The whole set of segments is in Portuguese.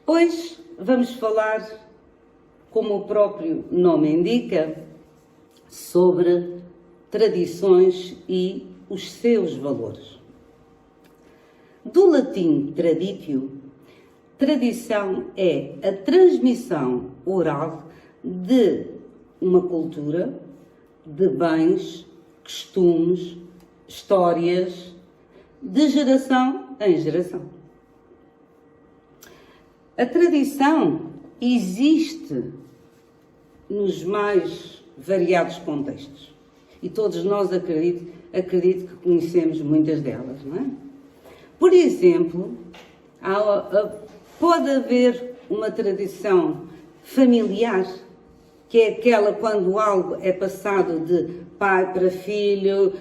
Hoje vamos falar, como o próprio nome indica, sobre tradições e os seus valores. Do latim traditio, tradição é a transmissão oral de uma cultura, de bens, costumes, histórias, de geração em geração. A tradição existe nos mais variados contextos e todos nós acredito que conhecemos muitas delas, não é? Por exemplo, pode haver uma tradição familiar, que é aquela quando algo é passado de pai para filho,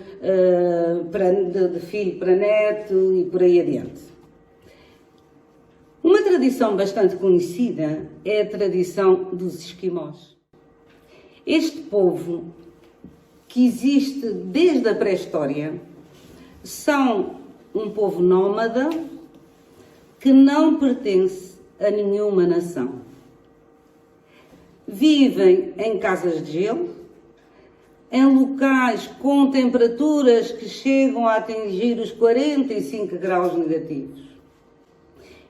de filho para neto e por aí adiante. Uma tradição bastante conhecida é a tradição dos esquimós. Este povo, que existe desde a pré-história, são um povo nómada que não pertence a nenhuma nação. Vivem em casas de gelo, em locais com temperaturas que chegam a atingir os 45 graus negativos.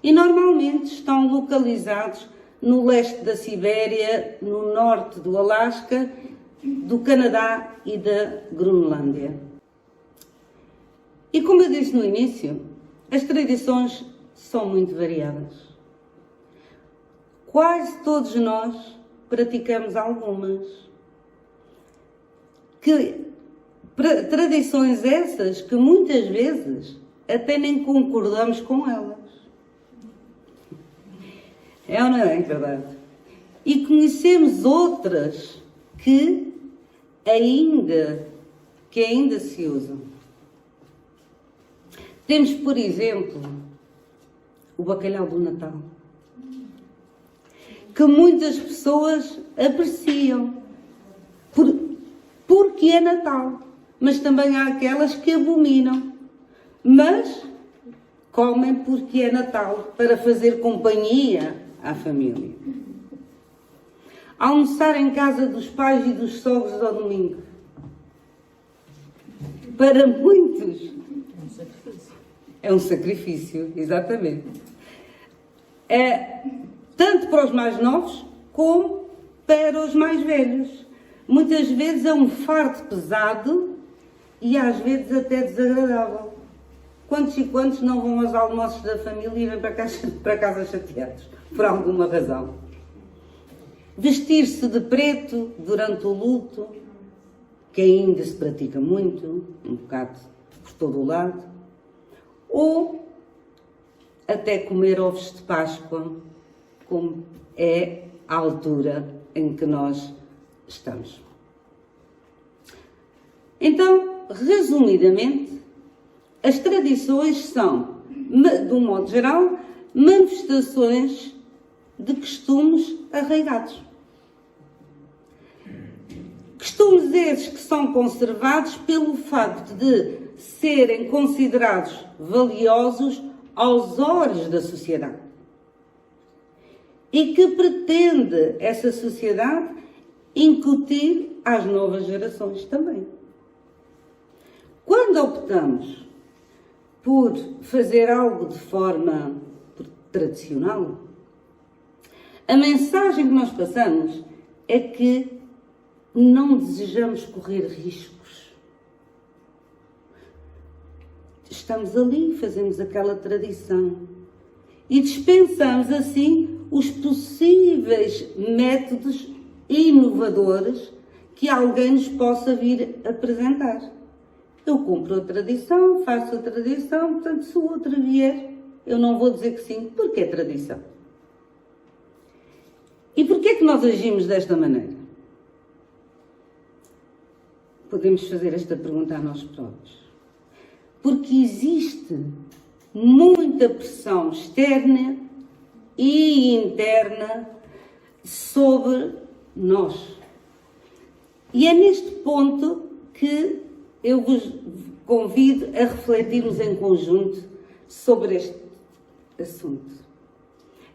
E normalmente estão localizados no leste da Sibéria, no norte do Alasca, do Canadá e da Groenlândia. E como eu disse no início, as tradições são muito variadas. Quase todos nós praticamos algumas. Tradições essas que muitas vezes até nem concordamos com elas. É ou não é verdade? E conhecemos outras que ainda se usam. Temos, por exemplo, o bacalhau do Natal, que muitas pessoas apreciam, porque é Natal, mas também há aquelas que abominam, mas comem porque é Natal, para fazer companhia à família. Almoçar em casa dos pais e dos sogros ao domingo. Para muitos é um sacrifício, exatamente. É tanto para os mais novos como para os mais velhos. Muitas vezes é um fardo pesado e às vezes até desagradável. Quantos e quantos não vão aos almoços da família e vêm para casa chateados, por alguma razão? Vestir-se de preto durante o luto, que ainda se pratica muito, um bocado por todo o lado, ou até comer ovos de Páscoa, como é a altura em que nós estamos. Então, resumidamente, as tradições são, de um modo geral, manifestações de costumes arraigados. Costumes esses que são conservados pelo facto de serem considerados valiosos aos olhos da sociedade. E que pretende essa sociedade incutir às novas gerações também. Quando optamos por fazer algo de forma tradicional, a mensagem que nós passamos é que não desejamos correr riscos. Estamos ali, fazemos aquela tradição e dispensamos assim os possíveis métodos inovadores que alguém nos possa vir apresentar. Eu cumpro a tradição, faço a tradição, portanto, se o outro vier, eu não vou dizer que sim, porque é tradição. E porquê é que nós agimos desta maneira? Podemos fazer esta pergunta a nós próprios. Porque existe muita pressão externa e interna sobre nós. E é neste ponto que eu vos convido a refletirmos em conjunto sobre este assunto.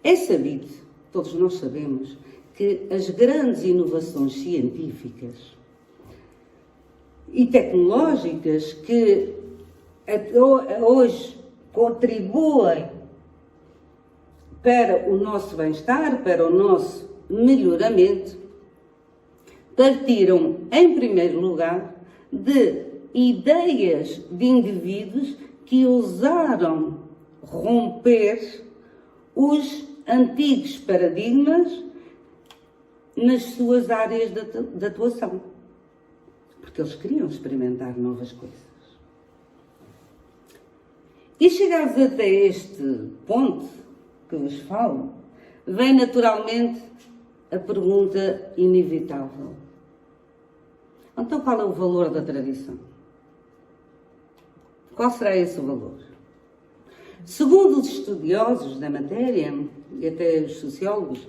É sabido, todos nós sabemos, que as grandes inovações científicas e tecnológicas que hoje contribuem para o nosso bem-estar, para o nosso melhoramento, partiram, em primeiro lugar, de ideias de indivíduos que ousaram romper os antigos paradigmas nas suas áreas de atuação. Porque eles queriam experimentar novas coisas. E chegados até este ponto que vos falo, vem naturalmente a pergunta inevitável. Então, qual é o valor da tradição? Qual será esse valor? Segundo os estudiosos da matéria, e até os sociólogos,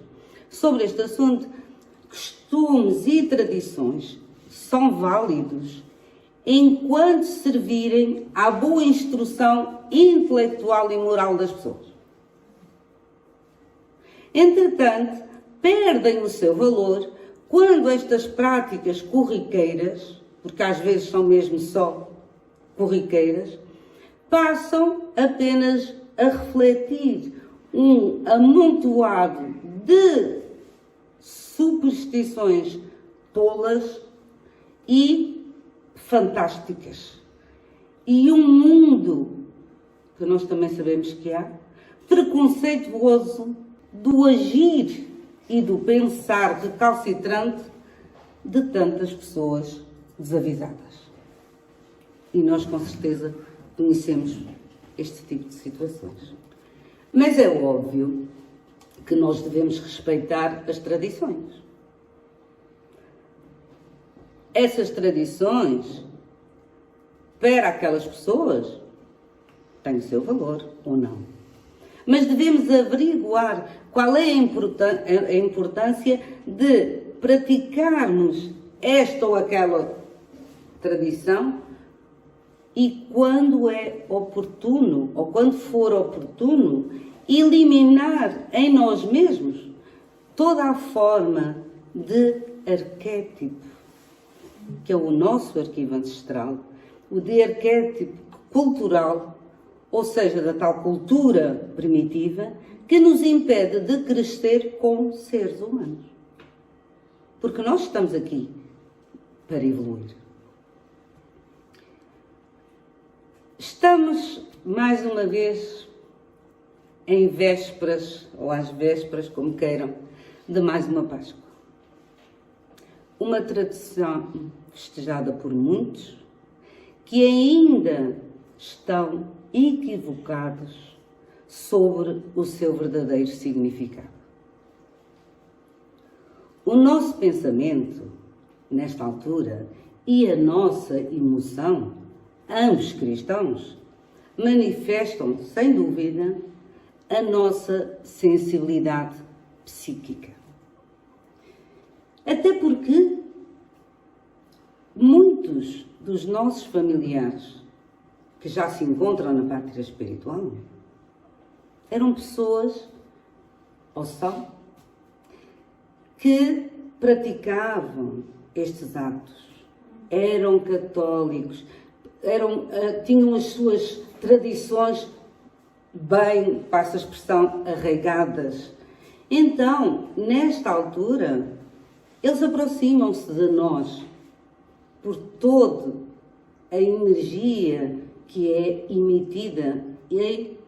sobre este assunto, costumes e tradições são válidos enquanto servirem à boa instrução intelectual e moral das pessoas. Entretanto, perdem o seu valor quando estas práticas corriqueiras, porque às vezes são mesmo só corriqueiras, passam apenas a refletir um amontoado de superstições tolas e fantásticas. E um mundo, que nós também sabemos que há, preconceituoso do agir e do pensar recalcitrante de tantas pessoas desavisadas. E nós, com certeza, conhecemos este tipo de situações. Mas é óbvio que nós devemos respeitar as tradições. Essas tradições, para aquelas pessoas, têm o seu valor ou não. Mas devemos averiguar qual é a importância de praticarmos esta ou aquela tradição e quando é oportuno, ou quando for oportuno, eliminar em nós mesmos toda a forma de arquétipo, que é o nosso arquivo ancestral, o de arquétipo cultural, ou seja, da tal cultura primitiva, que nos impede de crescer como seres humanos. Porque nós estamos aqui para evoluir. Estamos, mais uma vez, em vésperas, ou às vésperas, como queiram, de mais uma Páscoa. Uma tradição festejada por muitos que ainda estão equivocados sobre o seu verdadeiro significado. O nosso pensamento, nesta altura, e a nossa emoção, ambos cristãos, manifestam, sem dúvida, a nossa sensibilidade psíquica. Até porque muitos dos nossos familiares que já se encontram na pátria espiritual eram pessoas, ou são, que praticavam estes atos, eram católicos, tinham as suas tradições bem, passa a expressão, arraigadas. Então, nesta altura, eles aproximam-se de nós por toda a energia que é emitida e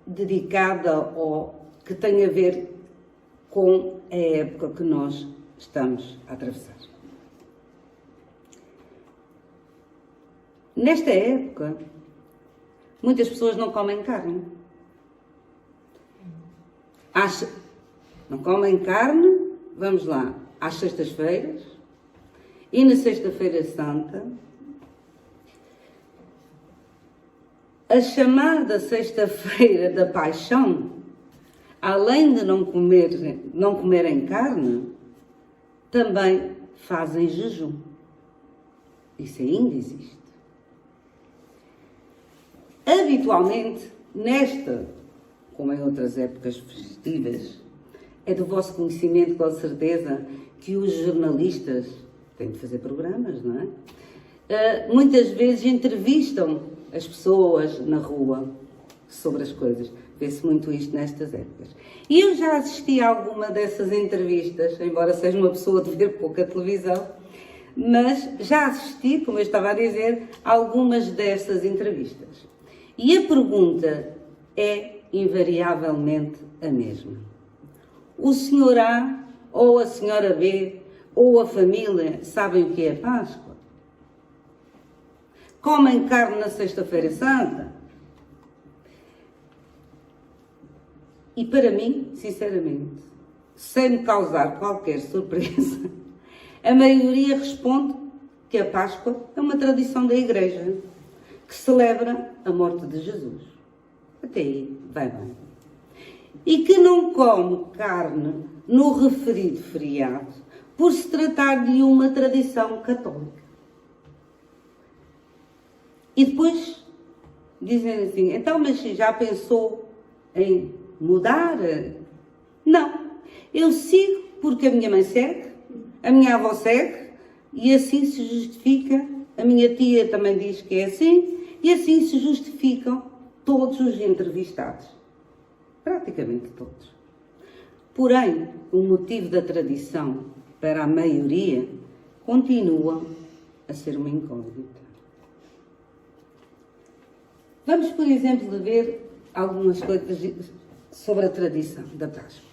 dedicada ou que tem a ver com a época que nós estamos a atravessar. Nesta época, muitas pessoas não comem carne. Não comem carne, vamos lá, às sextas-feiras e na Sexta-feira Santa. A chamada Sexta-feira da Paixão, além de não comerem carne, também fazem jejum. Isso ainda existe. Habitualmente, nesta como em outras épocas festivas, é do vosso conhecimento, com certeza, que os jornalistas têm de fazer programas, não é? Muitas vezes entrevistam as pessoas na rua sobre as coisas. Vê-se muito isto nestas épocas. E eu já assisti a alguma dessas entrevistas, embora seja uma pessoa de ver pouca televisão, mas já assisti, como eu estava a dizer, a algumas dessas entrevistas. E a pergunta é invariavelmente a mesma. O senhor A, ou a senhora B, ou a família sabem o que é Páscoa? Comem carne na Sexta-feira Santa? E para mim, sinceramente, sem me causar qualquer surpresa, a maioria responde que a Páscoa é uma tradição da Igreja, que celebra a morte de Jesus. Até aí, vai bem. E que não come carne no referido feriado, por se tratar de uma tradição católica. E depois dizem assim, então, mas já pensou em mudar? Não. Eu sigo porque a minha mãe segue, a minha avó segue, e assim se justifica, a minha tia também diz que é assim, e assim se justificam todos os entrevistados. Praticamente todos. Porém, o motivo da tradição, para a maioria, continua a ser uma incógnita. Vamos, por exemplo, ver algumas coisas sobre a tradição da Páscoa.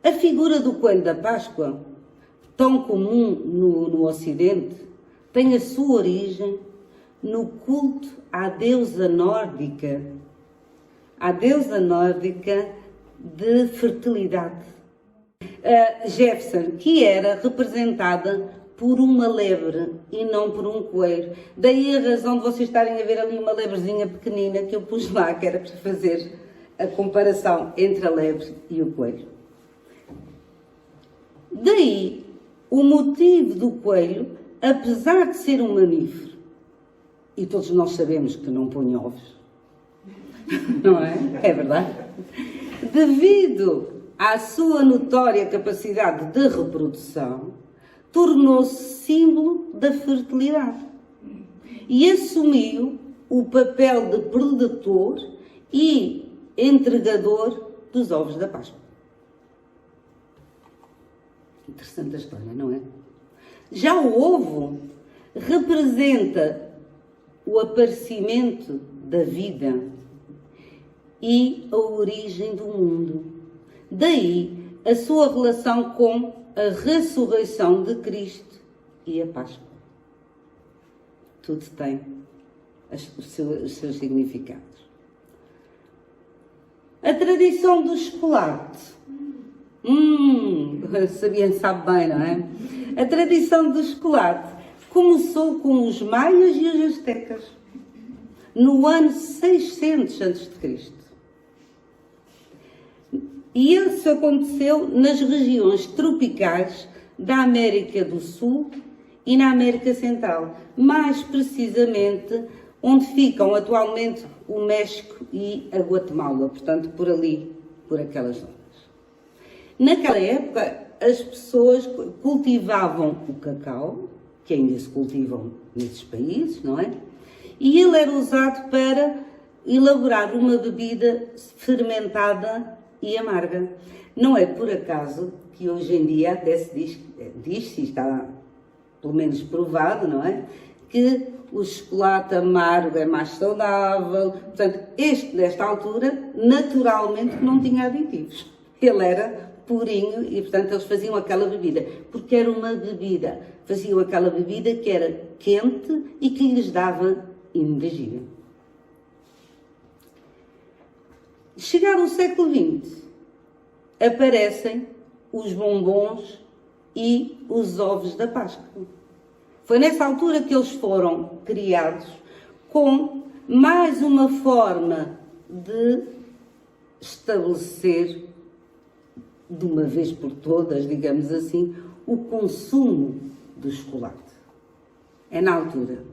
A figura do coelho da Páscoa, tão comum no Ocidente, tem a sua origem no culto à deusa nórdica de fertilidade, Jefssan, que era representada por uma lebre e não por um coelho. Daí a razão de vocês estarem a ver ali uma lebrezinha pequenina que eu pus lá, que era para fazer a comparação entre a lebre e o coelho. Daí o motivo do coelho, apesar de ser um mamífero, e todos nós sabemos que não põe ovos, não é? É verdade? Devido à sua notória capacidade de reprodução, tornou-se símbolo da fertilidade e assumiu o papel de predator e entregador dos ovos da Páscoa. Interessante a história, não é? Já o ovo representa o aparecimento da vida e a origem do mundo. Daí a sua relação com a ressurreição de Cristo e a Páscoa. Tudo tem os seus significados. A tradição do chocolate. Sabe bem, não é? A tradição do chocolate começou com os maias e os astecas, no ano 600 a.C. E isso aconteceu nas regiões tropicais da América do Sul e na América Central, mais precisamente onde ficam atualmente o México e a Guatemala, portanto por ali, por aquelas zonas. Naquela época as pessoas cultivavam o cacau, que ainda se cultivam nesses países, não é? E ele era usado para elaborar uma bebida fermentada e amarga. Não é por acaso que hoje em dia até se diz-se, está pelo menos provado, não é? Que o chocolate amargo é mais saudável. Portanto, nesta altura, naturalmente não tinha aditivos. Ele era purinho e, portanto, eles faziam aquela bebida. Porque era uma bebida. Faziam aquela bebida que era quente e que lhes dava energia. Chegado o século XX, aparecem os bombons e os ovos da Páscoa. Foi nessa altura que eles foram criados com mais uma forma de estabelecer, de uma vez por todas, digamos assim, o consumo do chocolate. É na altura,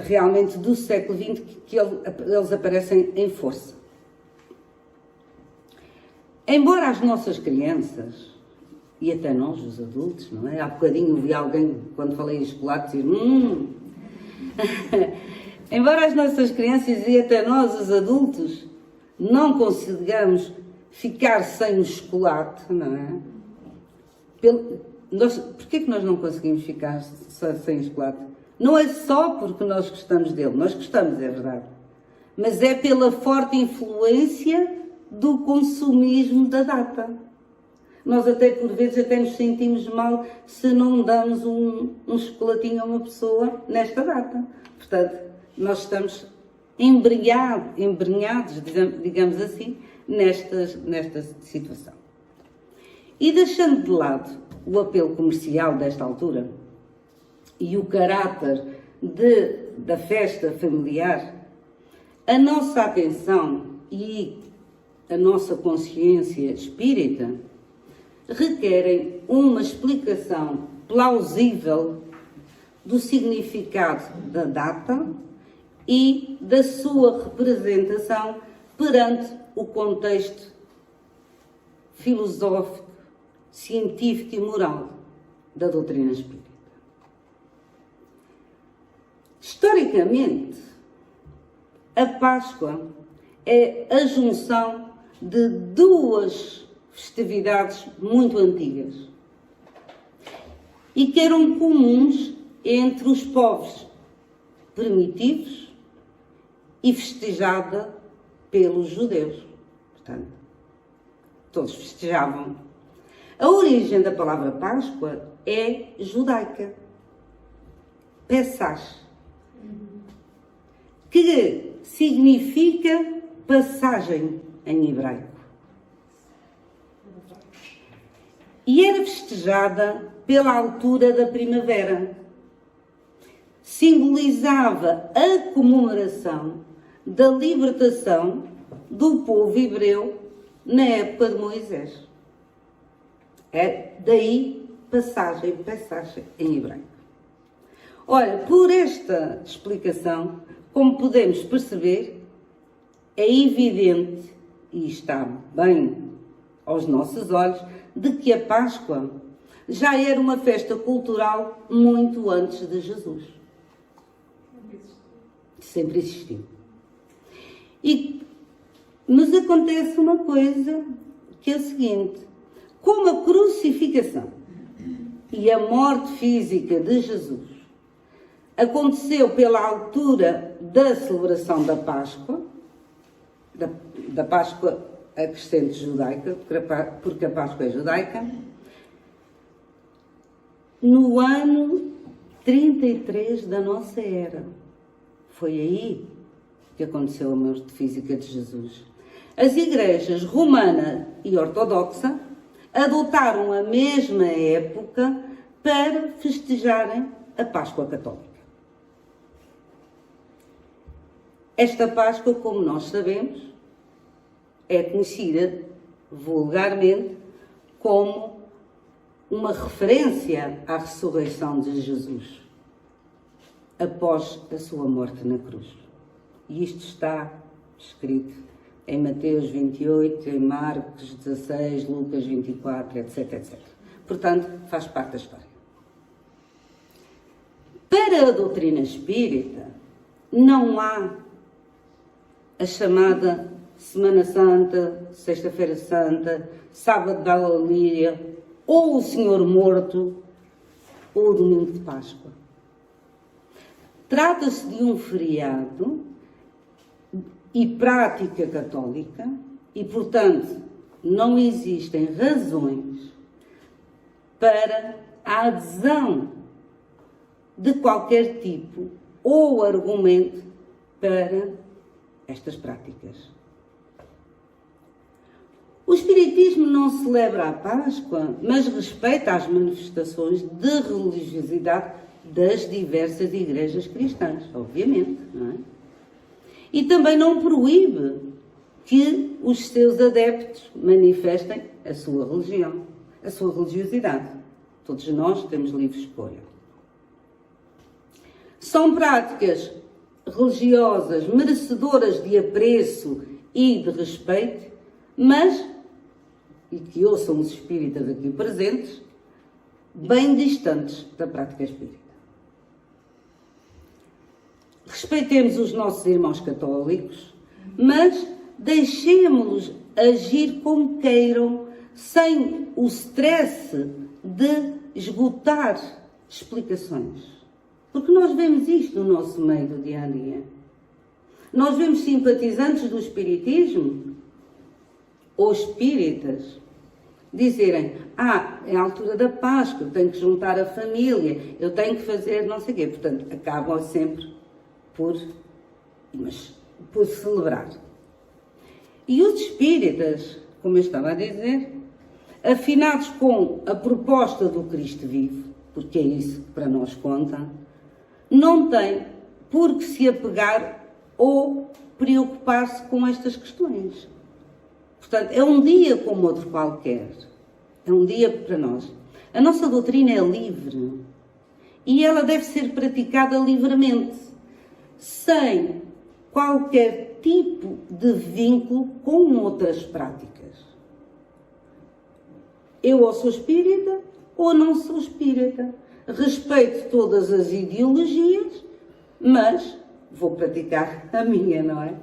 realmente do século XX, que eles aparecem em força. Embora as nossas crianças, e até nós, os adultos, não é? Há bocadinho vi alguém, quando falei em chocolate, dizer Embora as nossas crianças e até nós, os adultos, não consigamos ficar sem o chocolate, não é? Porquê que nós não conseguimos ficar sem o chocolate? Não é só porque nós gostamos dele, nós gostamos, é verdade, mas é pela forte influência do consumismo da data. Nós até, por vezes, até nos sentimos mal se não damos um chocolatinho a uma pessoa nesta data. Portanto, nós estamos embrenhados, digamos assim, nesta situação. E deixando de lado o apelo comercial desta altura e o caráter da festa familiar, a nossa atenção e a nossa consciência espírita requerem uma explicação plausível do significado da data e da sua representação perante o contexto filosófico, científico e moral da doutrina espírita. Historicamente, a Páscoa é a junção de duas festividades muito antigas e que eram comuns entre os povos primitivos e festejada pelos judeus. Portanto, todos festejavam. A origem da palavra Páscoa é judaica. Pesach, que significa passagem em hebraico. E era festejada pela altura da primavera. Simbolizava a comemoração da libertação do povo hebreu na época de Moisés. É daí passagem em hebraico. Ora, por esta explicação, como podemos perceber, é evidente, e está bem aos nossos olhos, de que a Páscoa já era uma festa cultural muito antes de Jesus. Sempre existiu. Mas acontece uma coisa que é a seguinte: como a crucificação e a morte física de Jesus aconteceu pela altura da celebração da Páscoa, da Páscoa acrescente judaica, porque a Páscoa é judaica, no ano 33 da nossa era. Foi aí que aconteceu a morte física de Jesus. As igrejas romana e ortodoxa adotaram a mesma época para festejarem a Páscoa católica. Esta Páscoa, como nós sabemos, é conhecida vulgarmente como uma referência à ressurreição de Jesus após a sua morte na cruz. E isto está escrito em Mateus 28, em Marcos 16, Lucas 24, etc, etc. Portanto, faz parte da história. Para a doutrina espírita, não há a chamada Semana Santa, Sexta-feira Santa, Sábado da Aleluia, ou o Senhor Morto, ou o Domingo de Páscoa. Trata-se de um feriado e prática católica e, portanto, não existem razões para a adesão de qualquer tipo ou argumento para estas práticas. O Espiritismo não celebra a Páscoa, mas respeita as manifestações de religiosidade das diversas igrejas cristãs, obviamente, não é? E também não proíbe que os seus adeptos manifestem a sua religião, a sua religiosidade. Todos nós temos livre escolha. São práticas religiosas merecedoras de apreço e de respeito, mas e que ouçam os espíritas aqui presentes, bem distantes da prática espírita. Respeitemos os nossos irmãos católicos, mas deixemos-los agir como queiram, sem o stress de esgotar explicações. Porque nós vemos isto no nosso meio do dia a dia. Nós vemos simpatizantes do espiritismo ou espíritas dizerem: é a altura da Páscoa, eu tenho que juntar a família, eu tenho que fazer não sei o quê. Portanto, acabam sempre por celebrar. E os espíritas, como eu estava a dizer, afinados com a proposta do Cristo vivo, porque é isso que para nós conta, não têm por que se apegar ou preocupar-se com estas questões. Portanto, é um dia como outro qualquer. É um dia para nós. A nossa doutrina é livre e ela deve ser praticada livremente, sem qualquer tipo de vínculo com outras práticas. Eu ou sou espírita ou não sou espírita. Respeito todas as ideologias, mas vou praticar a minha, não é?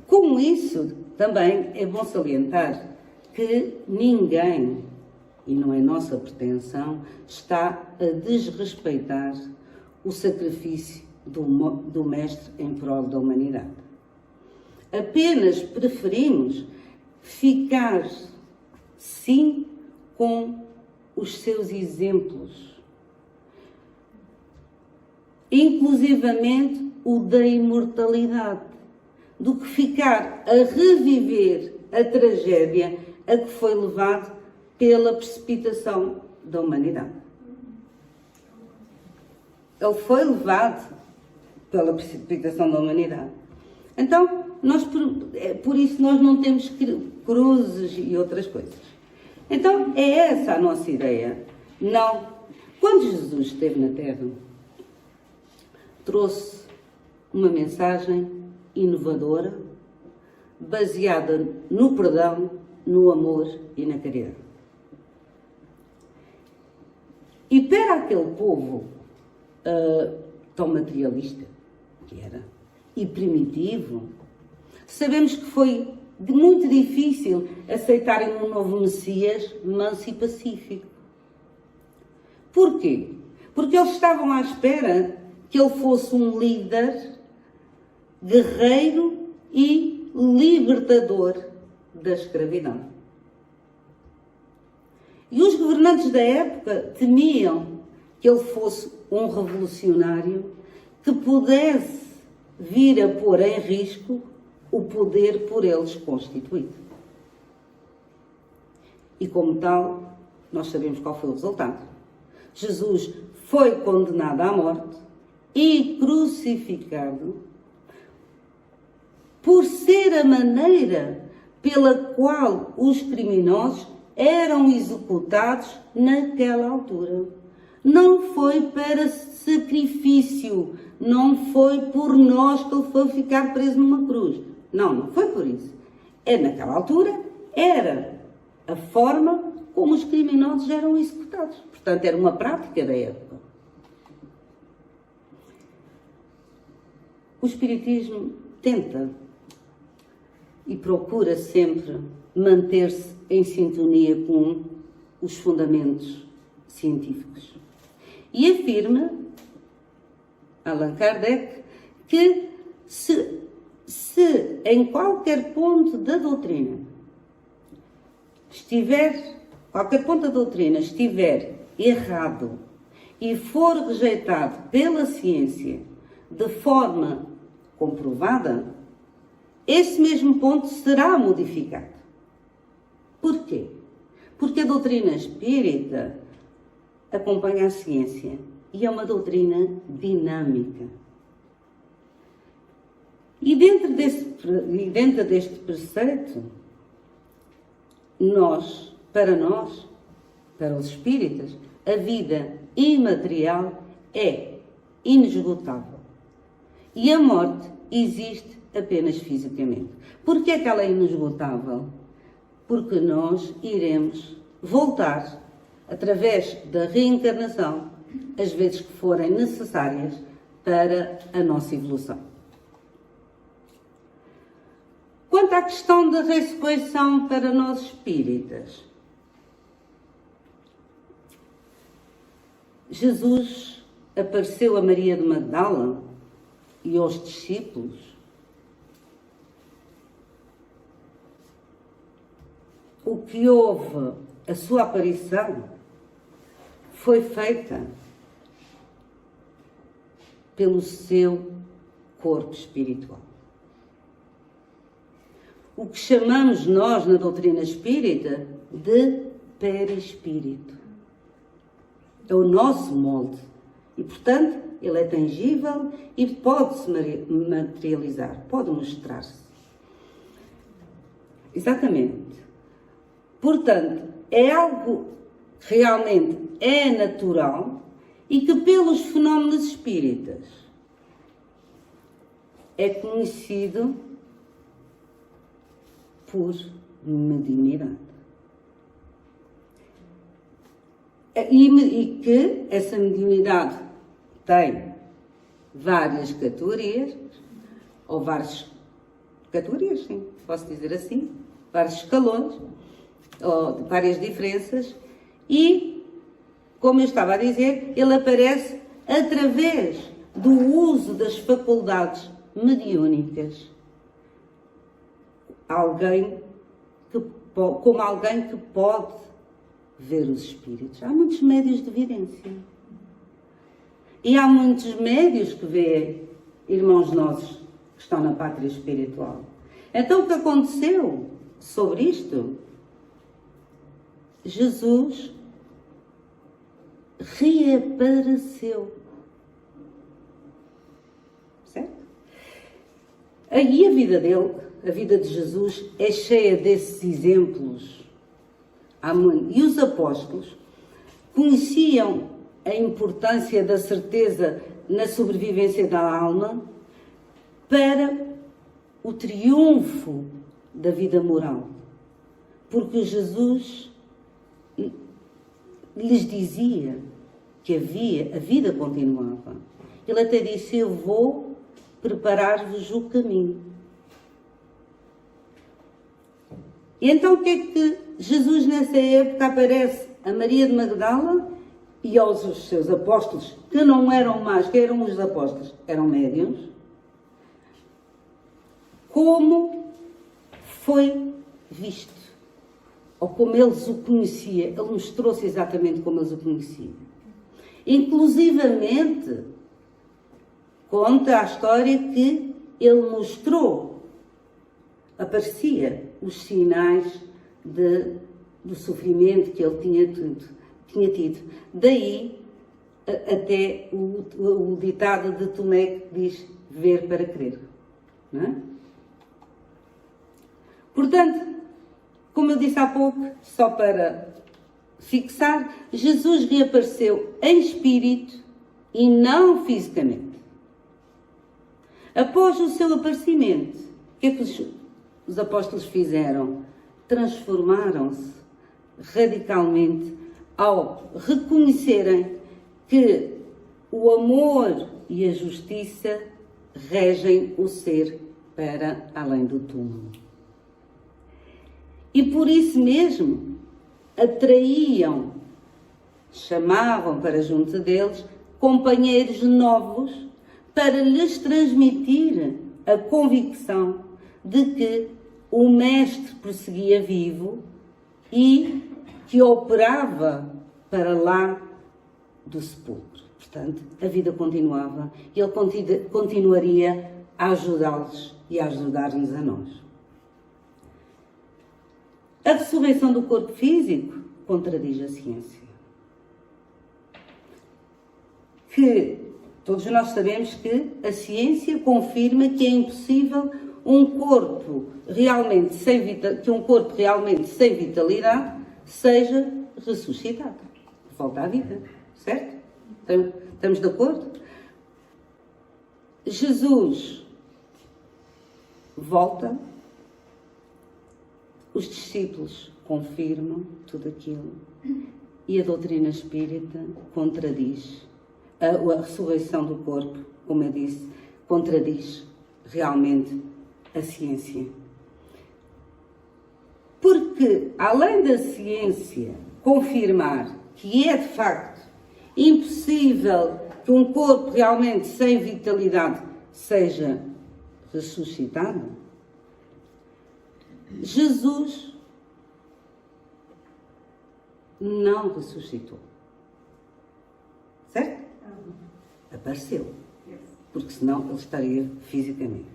Com isso, também é bom salientar que ninguém, e não é nossa pretensão, está a desrespeitar o sacrifício do Mestre em prol da humanidade. Apenas preferimos ficar, sim, com os seus exemplos, inclusivamente o da imortalidade, do que ficar a reviver a tragédia a que foi levado pela precipitação da humanidade. Ele foi levado pela precipitação da humanidade. Então, por isso nós não temos cruzes e outras coisas. Então, é essa a nossa ideia. Não. Quando Jesus esteve na Terra, trouxe uma mensagem inovadora, baseada no perdão, no amor e na caridade. E para aquele povo tão materialista que era e primitivo, sabemos que foi muito difícil aceitarem um novo Messias manso e pacífico. Porquê? Porque eles estavam à espera que ele fosse um líder guerreiro e libertador da escravidão. E os governantes da época temiam que ele fosse um revolucionário que pudesse vir a pôr em risco o poder por eles constituído. E como tal, nós sabemos qual foi o resultado. Jesus foi condenado à morte e crucificado por ser a maneira pela qual os criminosos eram executados naquela altura. Não foi para sacrifício, não foi por nós que ele foi ficar preso numa cruz. Não foi por isso. Naquela altura, era a forma como os criminosos eram executados. Portanto, era uma prática da época. O Espiritismo tenta e procura sempre manter-se em sintonia com os fundamentos científicos. E afirma, Allan Kardec, que se em qualquer ponto da doutrina estiver errado e for rejeitado pela ciência de forma comprovada, esse mesmo ponto será modificado. Porquê? Porque a doutrina espírita acompanha a ciência e é uma doutrina dinâmica. E dentro deste preceito, para os espíritas, a vida imaterial é inesgotável. E a morte existe apenas fisicamente. Porquê é que ela é inesgotável? Porque nós iremos voltar, através da reencarnação, as vezes que forem necessárias para a nossa evolução. Quanto à questão da ressurreição para nós espíritas, Jesus apareceu a Maria de Magdala e aos discípulos o que houve, a sua aparição foi feita pelo seu corpo espiritual. O que chamamos nós na doutrina espírita de perispírito. É o nosso molde. E, portanto, ele é tangível e pode-se materializar, pode mostrar-se. Exatamente. Portanto, é algo que realmente é natural e que pelos fenómenos espíritas é conhecido por mediunidade. E que essa mediunidade tem várias categorias, ou várias categorias, sim, posso dizer assim, vários escalões, ou várias diferenças, e, como eu estava a dizer, ele aparece através do uso das faculdades mediúnicas. Como alguém que pode ver os espíritos. Há muitos médios de vidência. E há muitos médios que veem irmãos nossos que estão na pátria espiritual. Então, o que aconteceu sobre isto? Jesus reapareceu. Certo? Aí a vida dele, a vida de Jesus, é cheia desses exemplos. E os apóstolos conheciam a importância da certeza na sobrevivência da alma para o triunfo da vida moral. Porque Jesus lhes dizia que a vida continuava. Ele até disse: eu vou preparar-vos o caminho. E então o que é que Jesus nessa época aparece a Maria de Magdala e aos seus apóstolos, que não eram mais, que eram os apóstolos, eram médiuns, como foi visto, ou como eles o conheciam. Ele mostrou-se exatamente como eles o conheciam. Inclusivamente, conta a história que ele mostrou, aparecia os sinais do sofrimento que ele tinha tido. Daí até o ditado de Tomé que diz ver para crer. Não é? Portanto, como eu disse há pouco, só para fixar, Jesus reapareceu em espírito e não fisicamente. Após o seu aparecimento, o que é que os apóstolos fizeram? Transformaram-se radicalmente ao reconhecerem que o amor e a justiça regem o ser para além do túmulo. E por isso mesmo atraíam, chamavam para junto deles companheiros novos para lhes transmitir a convicção de que o Mestre prosseguia vivo e que operava para lá do sepulcro. Portanto, a vida continuava e ele continuaria a ajudá-los e a ajudar-nos a nós. A ressurreição do corpo físico contradiz a ciência. Que todos nós sabemos que a ciência confirma que é impossível que um corpo realmente sem vitalidade seja ressuscitado. Volta à vida, certo? Estamos de acordo? Jesus volta, os discípulos confirmam tudo aquilo e a doutrina espírita contradiz a ressurreição do corpo, como eu disse, contradiz realmente a ciência. Porque, além da ciência confirmar que é de facto impossível que um corpo realmente sem vitalidade seja ressuscitado, Jesus não ressuscitou. Certo? Apareceu. Porque senão ele estaria fisicamente.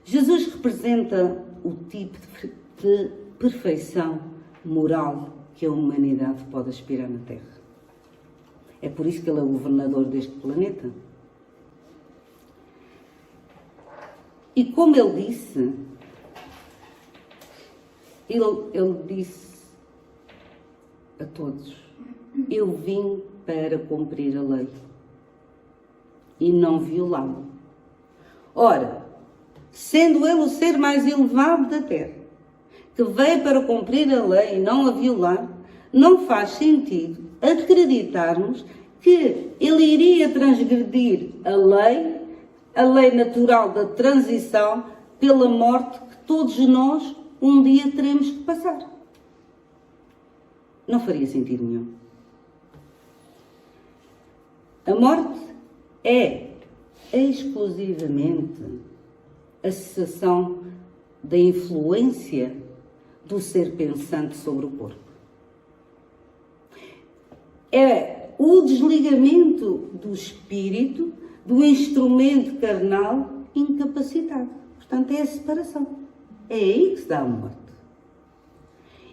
Jesus representa o tipo de perfeição moral que a humanidade pode aspirar na Terra. É por isso que ele é o governador deste planeta. E como ele disse, ele disse a todos: eu vim para cumprir a lei e não violá-la. Ora, sendo ele o ser mais elevado da Terra, que veio para cumprir a lei e não a violar, não faz sentido acreditarmos que ele iria transgredir a lei natural da transição pela morte que todos nós um dia teremos que passar. Não faria sentido nenhum. A morte é exclusivamente a cessação da influência do ser pensante sobre o corpo. É o desligamento do espírito do instrumento carnal incapacitado. Portanto, é a separação. É aí que se dá a morte.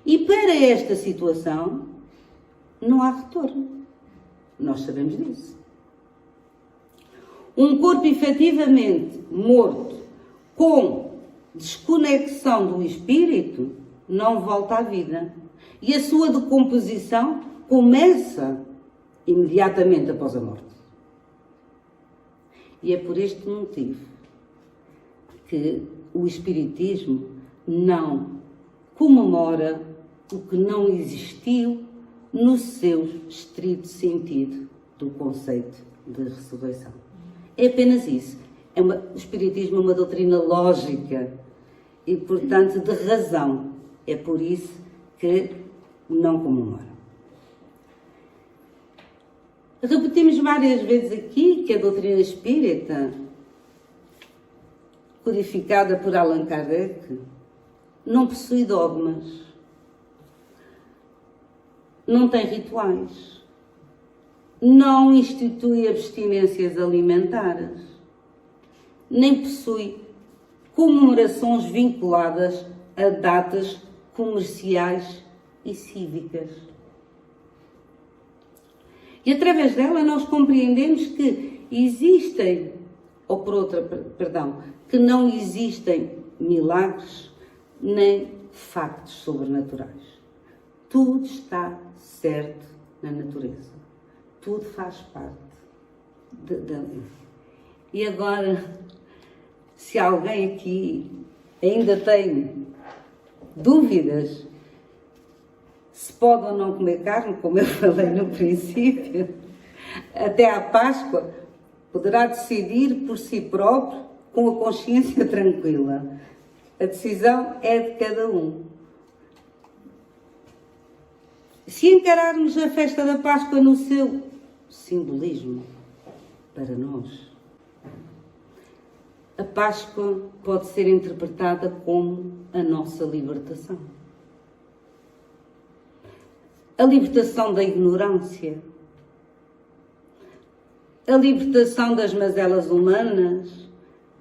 E para esta situação, não há retorno. Nós sabemos disso. Um corpo efetivamente morto, com desconexão do espírito, não volta à vida. E a sua decomposição começa imediatamente após a morte. E é por este motivo que o Espiritismo não comemora o que não existiu no seu estrito sentido do conceito de ressurreição. É apenas isso. O Espiritismo é uma doutrina lógica e, portanto, de razão. É por isso que não comemora. Repetimos várias vezes aqui que a doutrina espírita, codificada por Allan Kardec, não possui dogmas, não tem rituais, não institui abstinências alimentares, nem possui comemorações vinculadas a datas comerciais e cívicas. E através dela nós compreendemos que que não existem milagres nem factos sobrenaturais. Tudo está certo na natureza. Tudo faz parte da lei. E agora, se alguém aqui ainda tem dúvidas se pode ou não comer carne, como eu falei no princípio, até à Páscoa, poderá decidir por si próprio, com a consciência tranquila. A decisão é de cada um. Se encararmos a festa da Páscoa no seu simbolismo, para nós, a Páscoa pode ser interpretada como a nossa libertação. A libertação da ignorância, a libertação das mazelas humanas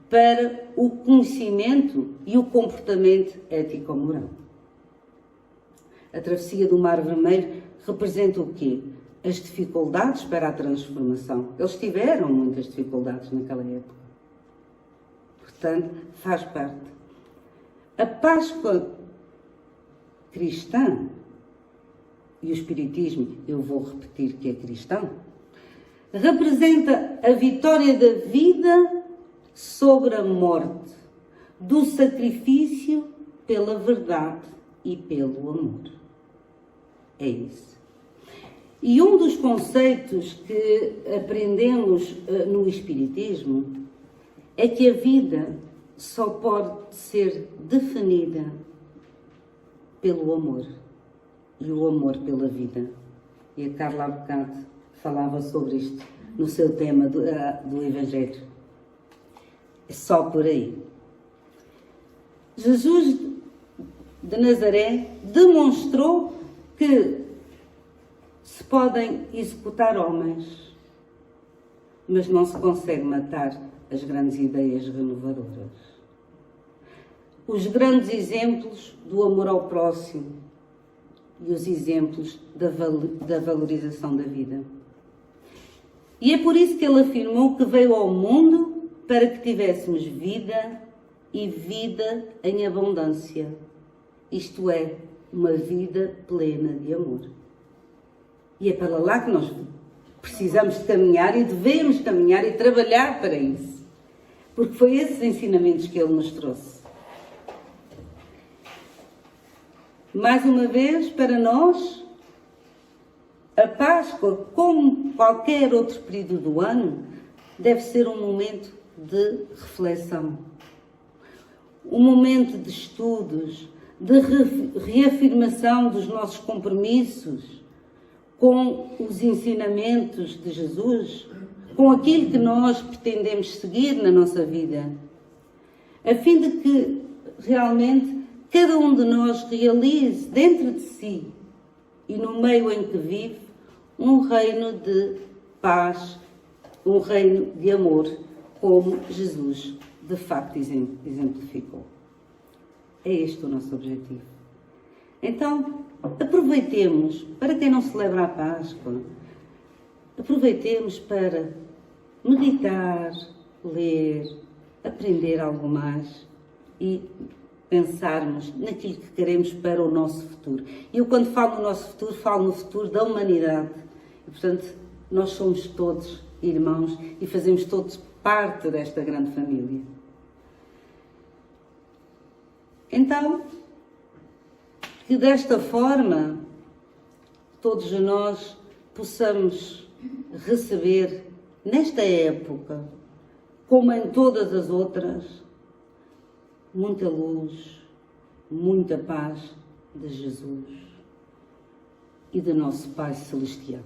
para o conhecimento e o comportamento ético-moral. A travessia do Mar Vermelho representa o quê? As dificuldades para a transformação. Eles tiveram muitas dificuldades naquela época. Portanto, faz parte. A Páscoa cristã, e o Espiritismo, eu vou repetir que é cristão, representa a vitória da vida sobre a morte, do sacrifício pela verdade e pelo amor. É isso. E um dos conceitos que aprendemos no Espiritismo é que a vida só pode ser definida pelo amor, e o amor pela vida. E a Carla há bocado falava sobre isto no seu tema do Evangelho. É só por aí. Jesus de Nazaré demonstrou que se podem executar homens, mas não se consegue matar as grandes ideias renovadoras. Os grandes exemplos do amor ao próximo e os exemplos da valorização da vida. E é por isso que ele afirmou que veio ao mundo para que tivéssemos vida e vida em abundância. Isto é, uma vida plena de amor. E é para lá que nós precisamos de caminhar e devemos caminhar e trabalhar para isso. Porque foi esses ensinamentos que ele nos trouxe. Mais uma vez, para nós, a Páscoa, como qualquer outro período do ano, deve ser um momento de reflexão. Um momento de estudos, de reafirmação dos nossos compromissos com os ensinamentos de Jesus, com aquilo que nós pretendemos seguir na nossa vida, a fim de que realmente cada um de nós realize dentro de si e no meio em que vive um reino de paz, um reino de amor, como Jesus de facto exemplificou. É este o nosso objetivo. Então, aproveitemos, para quem não celebra a Páscoa, aproveitemos para meditar, ler, aprender algo mais e pensarmos naquilo que queremos para o nosso futuro. E eu, quando falo no nosso futuro, falo no futuro da humanidade. E, portanto, nós somos todos irmãos e fazemos todos parte desta grande família. Então, que desta forma todos nós possamos receber, nesta época, como em todas as outras, muita luz, muita paz de Jesus e do nosso Pai Celestial.